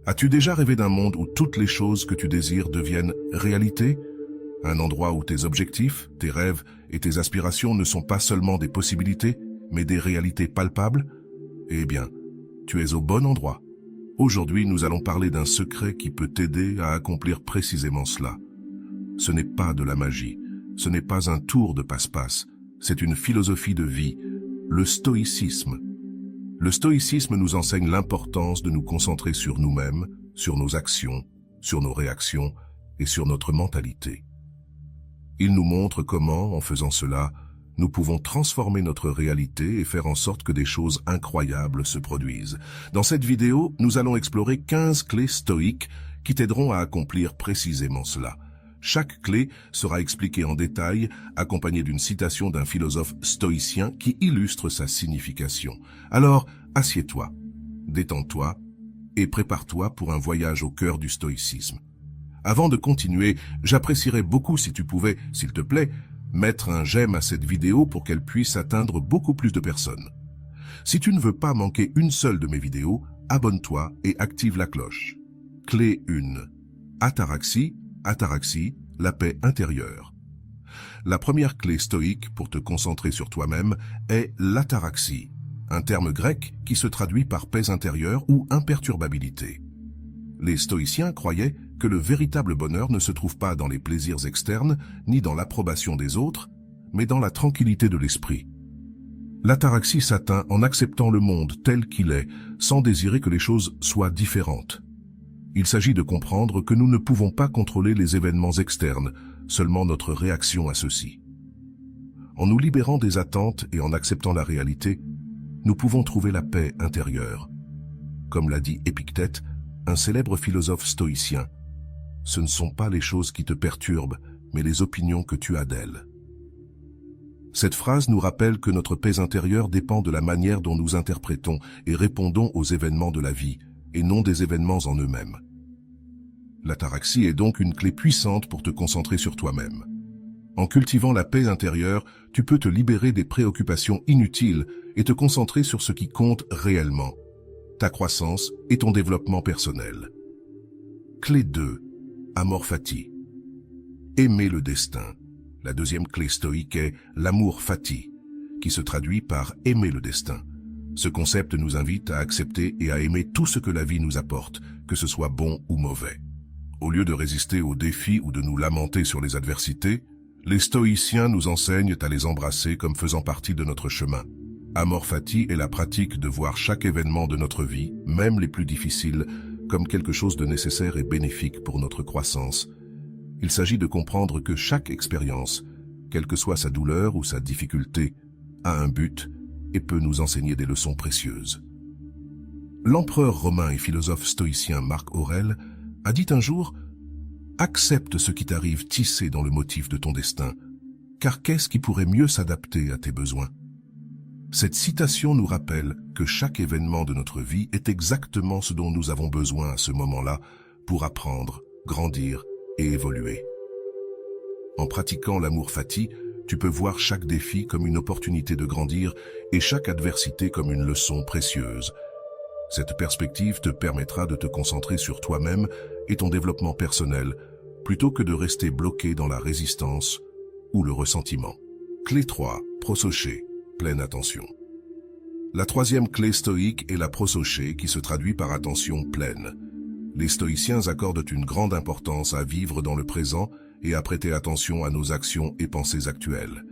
As-tu déjà rêvé d'un monde où toutes les choses que tu désires deviennent réalité? Un endroit où tes objectifs, tes rêves et tes aspirations ne sont pas seulement des possibilités, mais des réalités palpables? Eh bien, tu es au bon endroit. Aujourd'hui, nous allons parler d'un secret qui peut t'aider à accomplir précisément cela. Ce n'est pas de la magie, ce n'est pas un tour de passe-passe, c'est une philosophie de vie, le stoïcisme. Le stoïcisme nous enseigne l'importance de nous concentrer sur nous-mêmes, sur nos actions, sur nos réactions et sur notre mentalité. Il nous montre comment, en faisant cela, nous pouvons transformer notre réalité et faire en sorte que des choses incroyables se produisent. Dans cette vidéo, nous allons explorer 15 clés stoïques qui t'aideront à accomplir précisément cela. Chaque clé sera expliquée en détail, accompagnée d'une citation d'un philosophe stoïcien qui illustre sa signification. Alors, assieds-toi, détends-toi et prépare-toi pour un voyage au cœur du stoïcisme. Avant de continuer, j'apprécierais beaucoup si tu pouvais, s'il te plaît, mettre un j'aime à cette vidéo pour qu'elle puisse atteindre beaucoup plus de personnes. Si tu ne veux pas manquer une seule de mes vidéos, abonne-toi et active la cloche. Clé 1. Ataraxie, la paix intérieure. La première clé stoïque pour te concentrer sur toi-même est l'ataraxie, un terme grec qui se traduit par paix intérieure ou imperturbabilité. Les stoïciens croyaient que le véritable bonheur ne se trouve pas dans les plaisirs externes ni dans l'approbation des autres, mais dans la tranquillité de l'esprit. L'ataraxie s'atteint en acceptant le monde tel qu'il est, sans désirer que les choses soient différentes. Il s'agit de comprendre que nous ne pouvons pas contrôler les événements externes, seulement notre réaction à ceux-ci. En nous libérant des attentes et en acceptant la réalité, nous pouvons trouver la paix intérieure. Comme l'a dit Épictète, un célèbre philosophe stoïcien, ce ne sont pas les choses qui te perturbent, mais les opinions que tu as d'elles. Cette phrase nous rappelle que notre paix intérieure dépend de la manière dont nous interprétons et répondons aux événements de la vie, et non des événements en eux-mêmes. L'ataraxie est donc une clé puissante pour te concentrer sur toi-même. En cultivant la paix intérieure, tu peux te libérer des préoccupations inutiles et te concentrer sur ce qui compte réellement, ta croissance et ton développement personnel. Clé 2. Amor fati. Aimer le destin. La deuxième clé stoïque est l'amour fati, qui se traduit par aimer le destin. Ce concept nous invite à accepter et à aimer tout ce que la vie nous apporte, que ce soit bon ou mauvais. Au lieu de résister aux défis ou de nous lamenter sur les adversités, les stoïciens nous enseignent à les embrasser comme faisant partie de notre chemin. Amor fati est la pratique de voir chaque événement de notre vie, même les plus difficiles, comme quelque chose de nécessaire et bénéfique pour notre croissance. Il s'agit de comprendre que chaque expérience, quelle que soit sa douleur ou sa difficulté, a un but et peut nous enseigner des leçons précieuses. L'empereur romain et philosophe stoïcien Marc Aurèle a dit un jour « Accepte ce qui t'arrive tissé dans le motif de ton destin, car qu'est-ce qui pourrait mieux s'adapter à tes besoins ?» Cette citation nous rappelle que chaque événement de notre vie est exactement ce dont nous avons besoin à ce moment-là pour apprendre, grandir et évoluer. En pratiquant l'amour fati, tu peux voir chaque défi comme une opportunité de grandir et chaque adversité comme une leçon précieuse. Cette perspective te permettra de te concentrer sur toi-même et ton développement personnel, plutôt que de rester bloqué dans la résistance ou le ressentiment. Clé 3. Prosoché. Pleine attention. La troisième clé stoïque est la prosoché qui se traduit par attention pleine. Les stoïciens accordent une grande importance à vivre dans le présent et à prêter attention à nos actions et pensées actuelles.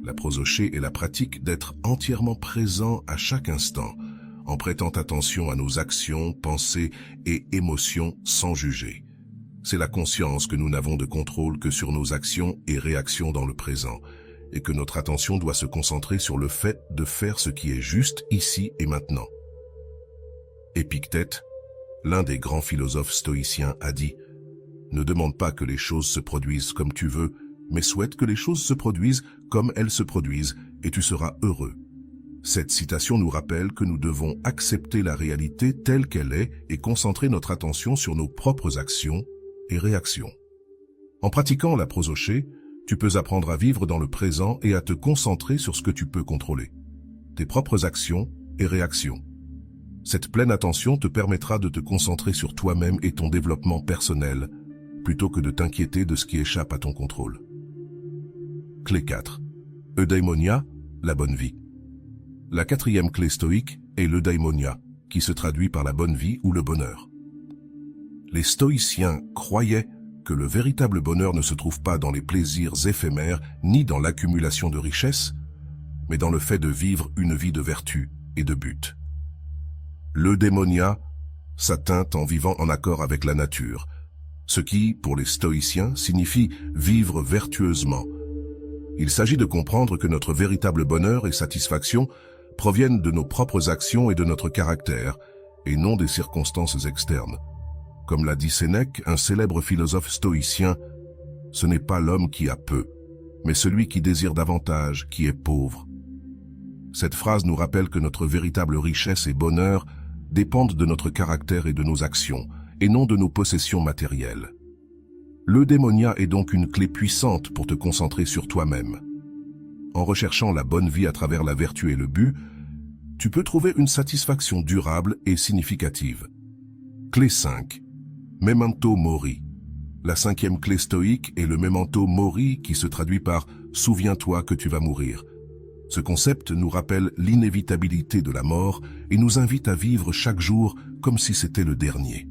La prosoché est la pratique d'être entièrement présent à chaque instant, en prêtant attention à nos actions, pensées et émotions sans juger. C'est la conscience que nous n'avons de contrôle que sur nos actions et réactions dans le présent, et que notre attention doit se concentrer sur le fait de faire ce qui est juste ici et maintenant. Épictète, l'un des grands philosophes stoïciens, a dit « Ne demande pas que les choses se produisent comme tu veux, mais souhaite que les choses se produisent comme elles se produisent, et tu seras heureux. » Cette citation nous rappelle que nous devons accepter la réalité telle qu'elle est et concentrer notre attention sur nos propres actions et réactions. En pratiquant la prosoché, tu peux apprendre à vivre dans le présent et à te concentrer sur ce que tu peux contrôler, tes propres actions et réactions. Cette pleine attention te permettra de te concentrer sur toi-même et ton développement personnel, plutôt que de t'inquiéter de ce qui échappe à ton contrôle. Clé 4. Eudaimonia, la bonne vie. La quatrième clé stoïque est l'eudaimonia, qui se traduit par la bonne vie ou le bonheur. Les stoïciens croyaient que le véritable bonheur ne se trouve pas dans les plaisirs éphémères ni dans l'accumulation de richesses, mais dans le fait de vivre une vie de vertu et de but. L'eudaimonia s'atteint en vivant en accord avec la nature, ce qui, pour les stoïciens, signifie vivre vertueusement. Il s'agit de comprendre que notre véritable bonheur et satisfaction proviennent de nos propres actions et de notre caractère, et non des circonstances externes. Comme l'a dit Sénèque, un célèbre philosophe stoïcien, ce n'est pas l'homme qui a peu, mais celui qui désire davantage, qui est pauvre. Cette phrase nous rappelle que notre véritable richesse et bonheur dépendent de notre caractère et de nos actions, et non de nos possessions matérielles. L'eudaimonia est donc une clé puissante pour te concentrer sur toi-même. En recherchant la bonne vie à travers la vertu et le but, tu peux trouver une satisfaction durable et significative. Clé 5. Memento mori. La cinquième clé stoïque est le memento mori qui se traduit par « souviens-toi que tu vas mourir ». Ce concept nous rappelle l'inévitabilité de la mort et nous invite à vivre chaque jour comme si c'était le dernier.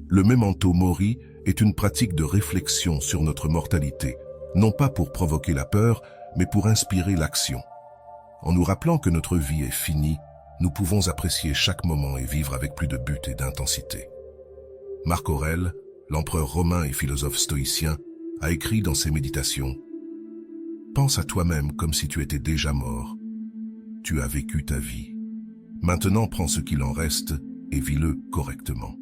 Le memento mori est une pratique de réflexion sur notre mortalité, non pas pour provoquer la peur, mais pour inspirer l'action. En nous rappelant que notre vie est finie, nous pouvons apprécier chaque moment et vivre avec plus de but et d'intensité. Marc Aurèle, l'empereur romain et philosophe stoïcien, a écrit dans ses méditations « Pense à toi-même comme si tu étais déjà mort. Tu as vécu ta vie. Maintenant prends ce qu'il en reste et vis-le correctement. »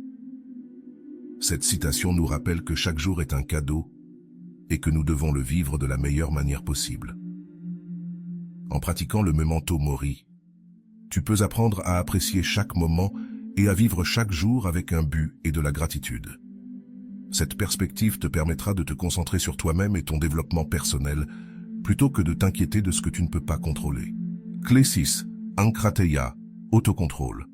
Cette citation nous rappelle que chaque jour est un cadeau et que nous devons le vivre de la meilleure manière possible. En pratiquant le memento mori, tu peux apprendre à apprécier chaque moment et à vivre chaque jour avec un but et de la gratitude. Cette perspective te permettra de te concentrer sur toi-même et ton développement personnel, plutôt que de t'inquiéter de ce que tu ne peux pas contrôler. Clé 6. Ankrateia, autocontrôle.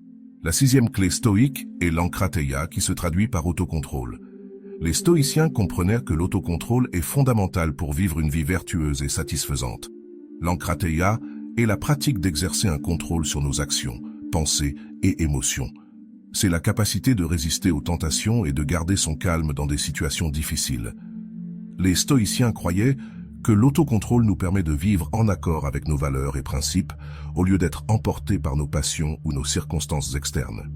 La sixième clé stoïque est l'ankrateia qui se traduit par autocontrôle. Les stoïciens comprenaient que l'autocontrôle est fondamental pour vivre une vie vertueuse et satisfaisante. L'ankrateia est la pratique d'exercer un contrôle sur nos actions, pensées et émotions. C'est la capacité de résister aux tentations et de garder son calme dans des situations difficiles. Les stoïciens croyaient que l'autocontrôle nous permet de vivre en accord avec nos valeurs et principes, au lieu d'être emportés par nos passions ou nos circonstances externes.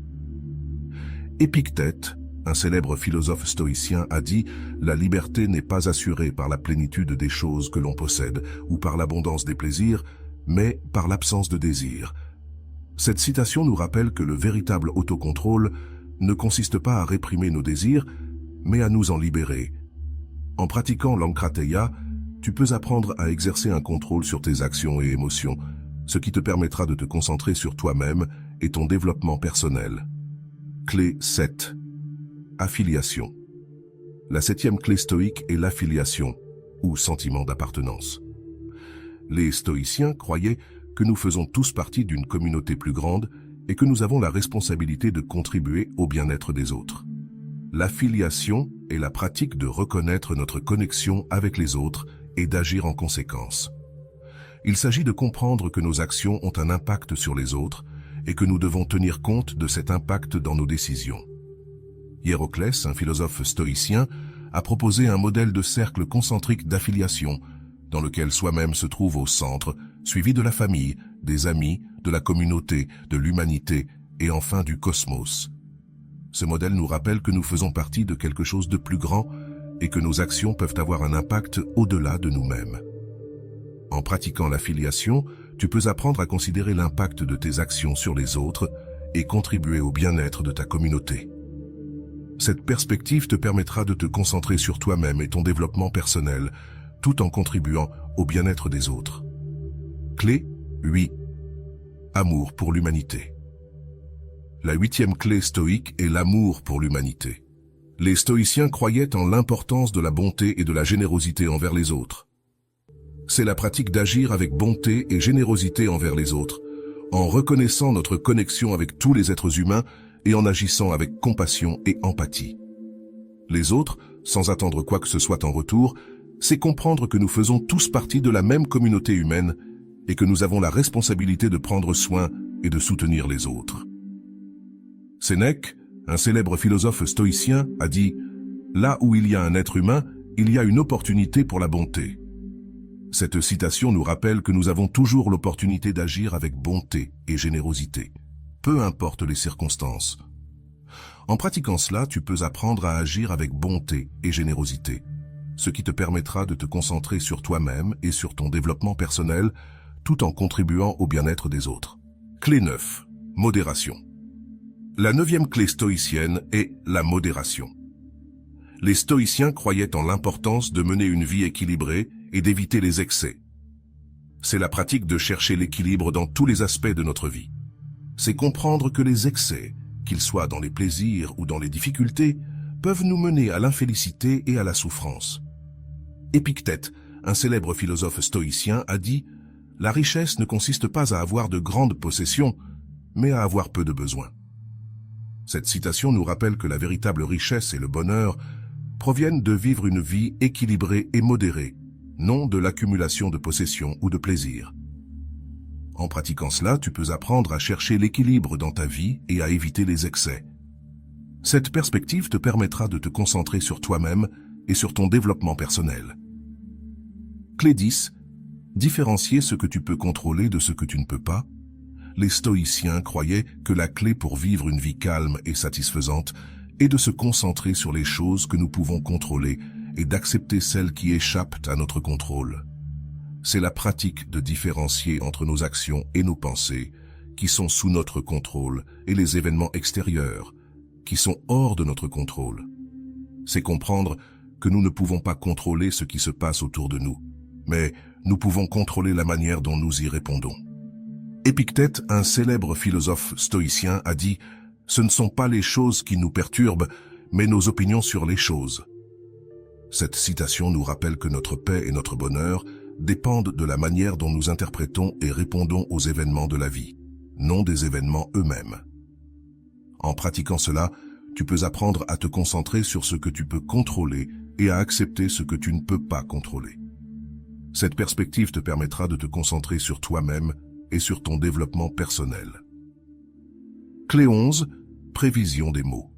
Épictète, un célèbre philosophe stoïcien, a dit « La liberté n'est pas assurée par la plénitude des choses que l'on possède ou par l'abondance des plaisirs, mais par l'absence de désir. » Cette citation nous rappelle que le véritable autocontrôle ne consiste pas à réprimer nos désirs, mais à nous en libérer. En pratiquant l'ankrateia, tu peux apprendre à exercer un contrôle sur tes actions et émotions, ce qui te permettra de te concentrer sur toi-même et ton développement personnel. Clé 7. Affiliation. La septième clé stoïque est l'affiliation, ou sentiment d'appartenance. Les stoïciens croyaient que nous faisons tous partie d'une communauté plus grande et que nous avons la responsabilité de contribuer au bien-être des autres. L'affiliation est la pratique de reconnaître notre connexion avec les autres et d'agir en conséquence. Il s'agit de comprendre que nos actions ont un impact sur les autres et que nous devons tenir compte de cet impact dans nos décisions. Hiéroclès, un philosophe stoïcien, a proposé un modèle de cercle concentrique d'affiliation dans lequel soi-même se trouve au centre, suivi de la famille, des amis, de la communauté, de l'humanité et enfin du cosmos. Ce modèle nous rappelle que nous faisons partie de quelque chose de plus grand et que nos actions peuvent avoir un impact au-delà de nous-mêmes. En pratiquant l'affiliation, tu peux apprendre à considérer l'impact de tes actions sur les autres et contribuer au bien-être de ta communauté. Cette perspective te permettra de te concentrer sur toi-même et ton développement personnel, tout en contribuant au bien-être des autres. Clé 8. Amour pour l'humanité. La huitième clé stoïque est l'amour pour l'humanité. Les stoïciens croyaient en l'importance de la bonté et de la générosité envers les autres. C'est la pratique d'agir avec bonté et générosité envers les autres, en reconnaissant notre connexion avec tous les êtres humains et en agissant avec compassion et empathie. Les autres, sans attendre quoi que ce soit en retour, c'est comprendre que nous faisons tous partie de la même communauté humaine et que nous avons la responsabilité de prendre soin et de soutenir les autres. Sénèque, un célèbre philosophe stoïcien, a dit « Là où il y a un être humain, il y a une opportunité pour la bonté ». Cette citation nous rappelle que nous avons toujours l'opportunité d'agir avec bonté et générosité, peu importe les circonstances. En pratiquant cela, tu peux apprendre à agir avec bonté et générosité, ce qui te permettra de te concentrer sur toi-même et sur ton développement personnel, tout en contribuant au bien-être des autres. Clé 9. Modération. La 9e clé stoïcienne est la modération. Les stoïciens croyaient en l'importance de mener une vie équilibrée et d'éviter les excès. C'est la pratique de chercher l'équilibre dans tous les aspects de notre vie. C'est comprendre que les excès, qu'ils soient dans les plaisirs ou dans les difficultés, peuvent nous mener à l'infélicité et à la souffrance. Épictète, un célèbre philosophe stoïcien, a dit « La richesse ne consiste pas à avoir de grandes possessions, mais à avoir peu de besoins. » Cette citation nous rappelle que la véritable richesse et le bonheur proviennent de vivre une vie équilibrée et modérée, non de l'accumulation de possessions ou de plaisirs. En pratiquant cela, tu peux apprendre à chercher l'équilibre dans ta vie et à éviter les excès. Cette perspective te permettra de te concentrer sur toi-même et sur ton développement personnel. Clé 10. Différencier ce que tu peux contrôler de ce que tu ne peux pas. Les stoïciens croyaient que la clé pour vivre une vie calme et satisfaisante est de se concentrer sur les choses que nous pouvons contrôler et d'accepter celles qui échappent à notre contrôle. C'est la pratique de différencier entre nos actions et nos pensées, qui sont sous notre contrôle, et les événements extérieurs, qui sont hors de notre contrôle. C'est comprendre que nous ne pouvons pas contrôler ce qui se passe autour de nous, mais nous pouvons contrôler la manière dont nous y répondons. Épictète, un célèbre philosophe stoïcien, a dit « Ce ne sont pas les choses qui nous perturbent, mais nos opinions sur les choses. » Cette citation nous rappelle que notre paix et notre bonheur dépendent de la manière dont nous interprétons et répondons aux événements de la vie, non des événements eux-mêmes. En pratiquant cela, tu peux apprendre à te concentrer sur ce que tu peux contrôler et à accepter ce que tu ne peux pas contrôler. Cette perspective te permettra de te concentrer sur toi-même et sur ton développement personnel. Clé 11. Prévision des mots.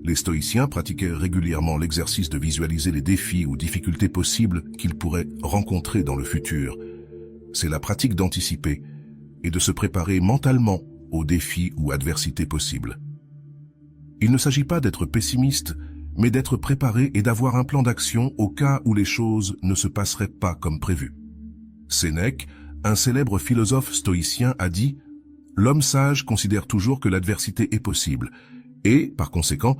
Les stoïciens pratiquaient régulièrement l'exercice de visualiser les défis ou difficultés possibles qu'ils pourraient rencontrer dans le futur. C'est la pratique d'anticiper et de se préparer mentalement aux défis ou adversités possibles. Il ne s'agit pas d'être pessimiste, mais d'être préparé et d'avoir un plan d'action au cas où les choses ne se passeraient pas comme prévu. Sénèque, un célèbre philosophe stoïcien, a dit « L'homme sage considère toujours que l'adversité est possible et, par conséquent,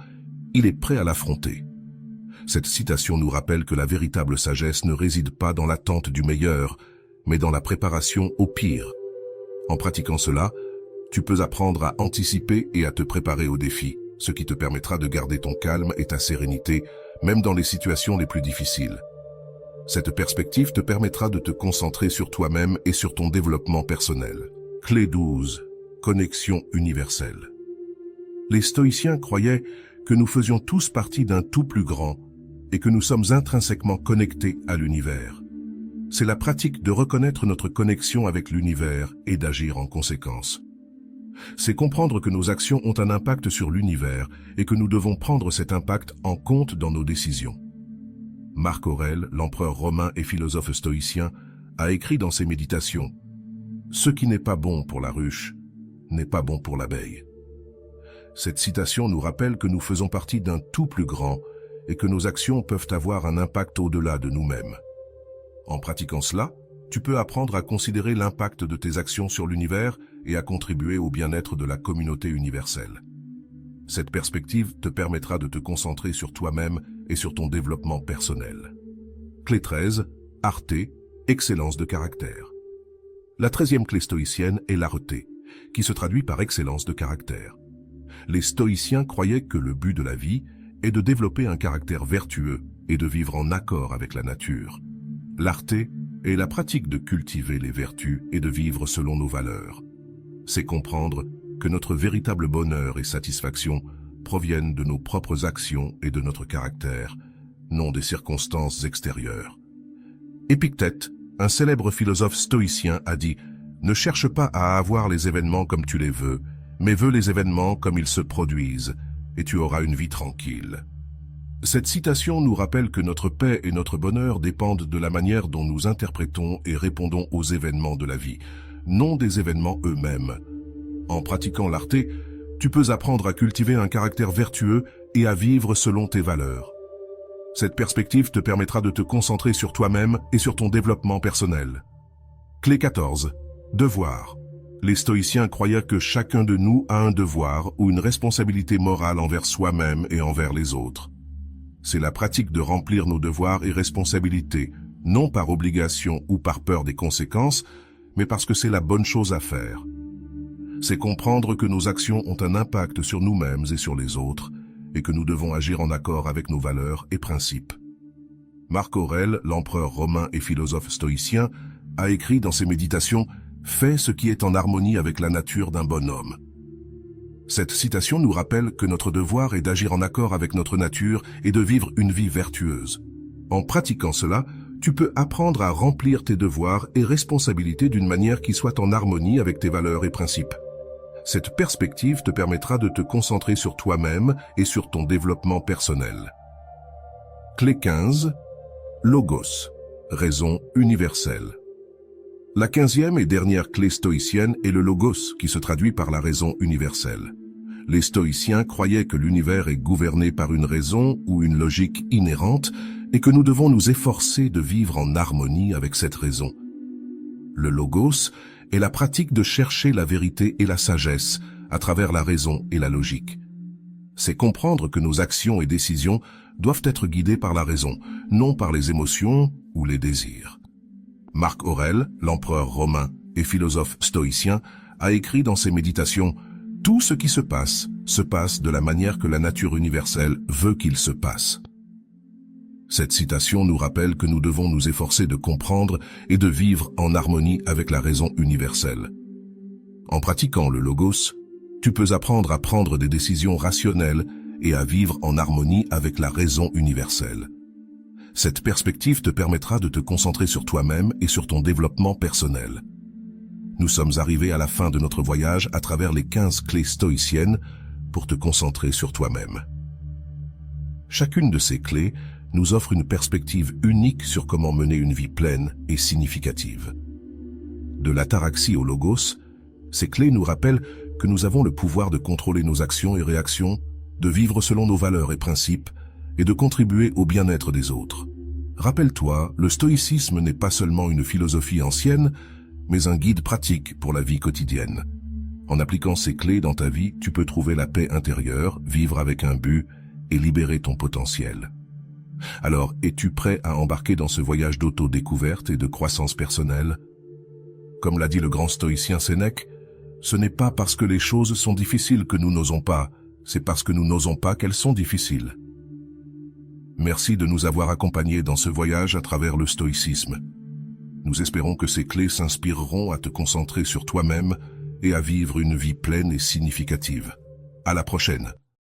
il est prêt à l'affronter. » Cette citation nous rappelle que la véritable sagesse ne réside pas dans l'attente du meilleur, mais dans la préparation au pire. En pratiquant cela, tu peux apprendre à anticiper et à te préparer aux défis, ce qui te permettra de garder ton calme et ta sérénité, même dans les situations les plus difficiles. Cette perspective te permettra de te concentrer sur toi-même et sur ton développement personnel. Clé 12. Connexion universelle. Les stoïciens croyaient que nous faisions tous partie d'un tout plus grand et que nous sommes intrinsèquement connectés à l'univers. C'est la pratique de reconnaître notre connexion avec l'univers et d'agir en conséquence. C'est comprendre que nos actions ont un impact sur l'univers et que nous devons prendre cet impact en compte dans nos décisions. Marc Aurèle, l'empereur romain et philosophe stoïcien, a écrit dans ses méditations « Ce qui n'est pas bon pour la ruche n'est pas bon pour l'abeille ». Cette citation nous rappelle que nous faisons partie d'un tout plus grand et que nos actions peuvent avoir un impact au-delà de nous-mêmes. En pratiquant cela, tu peux apprendre à considérer l'impact de tes actions sur l'univers et à contribuer au bien-être de la communauté universelle. Cette perspective te permettra de te concentrer sur toi-même et sur ton développement personnel. Clé 13. Arté, excellence de caractère. La 13e clé stoïcienne est l'arté, qui se traduit par excellence de caractère. Les stoïciens croyaient que le but de la vie est de développer un caractère vertueux et de vivre en accord avec la nature. L'arté est la pratique de cultiver les vertus et de vivre selon nos valeurs. C'est comprendre que notre véritable bonheur et satisfaction proviennent de nos propres actions et de notre caractère, non des circonstances extérieures. Épictète, un célèbre philosophe stoïcien, a dit « Ne cherche pas à avoir les événements comme tu les veux, mais veux les événements comme ils se produisent, et tu auras une vie tranquille. » Cette citation nous rappelle que notre paix et notre bonheur dépendent de la manière dont nous interprétons et répondons aux événements de la vie, non des événements eux-mêmes. En pratiquant l'arté, tu peux apprendre à cultiver un caractère vertueux et à vivre selon tes valeurs. Cette perspective te permettra de te concentrer sur toi-même et sur ton développement personnel. Clé 14. Devoir. Les stoïciens croyaient que chacun de nous a un devoir ou une responsabilité morale envers soi-même et envers les autres. C'est la pratique de remplir nos devoirs et responsabilités, non par obligation ou par peur des conséquences, mais parce que c'est la bonne chose à faire. C'est comprendre que nos actions ont un impact sur nous-mêmes et sur les autres, et que nous devons agir en accord avec nos valeurs et principes. Marc Aurèle, l'empereur romain et philosophe stoïcien, a écrit dans ses méditations « Fais ce qui est en harmonie avec la nature d'un bon homme ». Cette citation nous rappelle que notre devoir est d'agir en accord avec notre nature et de vivre une vie vertueuse. En pratiquant cela, tu peux apprendre à remplir tes devoirs et responsabilités d'une manière qui soit en harmonie avec tes valeurs et principes. Cette perspective te permettra de te concentrer sur toi-même et sur ton développement personnel. Clé 15. Logos. Raison universelle. La 15e et dernière clé stoïcienne est le logos, qui se traduit par la raison universelle. Les stoïciens croyaient que l'univers est gouverné par une raison ou une logique inhérente et que nous devons nous efforcer de vivre en harmonie avec cette raison. Le logos est la pratique de chercher la vérité et la sagesse à travers la raison et la logique. C'est comprendre que nos actions et décisions doivent être guidées par la raison, non par les émotions ou les désirs. Marc Aurèle, l'empereur romain et philosophe stoïcien, a écrit dans ses méditations « Tout ce qui se passe de la manière que la nature universelle veut qu'il se passe ». Cette citation nous rappelle que nous devons nous efforcer de comprendre et de vivre en harmonie avec la raison universelle. En pratiquant le logos, tu peux apprendre à prendre des décisions rationnelles et à vivre en harmonie avec la raison universelle. Cette perspective te permettra de te concentrer sur toi-même et sur ton développement personnel. Nous sommes arrivés à la fin de notre voyage à travers les 15 clés stoïciennes pour te concentrer sur toi-même. Chacune de ces clés nous offre une perspective unique sur comment mener une vie pleine et significative. De l'ataraxie au logos, ces clés nous rappellent que nous avons le pouvoir de contrôler nos actions et réactions, de vivre selon nos valeurs et principes, et de contribuer au bien-être des autres. Rappelle-toi, le stoïcisme n'est pas seulement une philosophie ancienne, mais un guide pratique pour la vie quotidienne. En appliquant ces clés dans ta vie, tu peux trouver la paix intérieure, vivre avec un but et libérer ton potentiel. Alors, es-tu prêt à embarquer dans ce voyage d'auto-découverte et de croissance personnelle? Comme l'a dit le grand stoïcien Sénèque, ce n'est pas parce que les choses sont difficiles que nous n'osons pas, c'est parce que nous n'osons pas qu'elles sont difficiles. Merci de nous avoir accompagnés dans ce voyage à travers le stoïcisme. Nous espérons que ces clés s'inspireront à te concentrer sur toi-même et à vivre une vie pleine et significative. À la prochaine.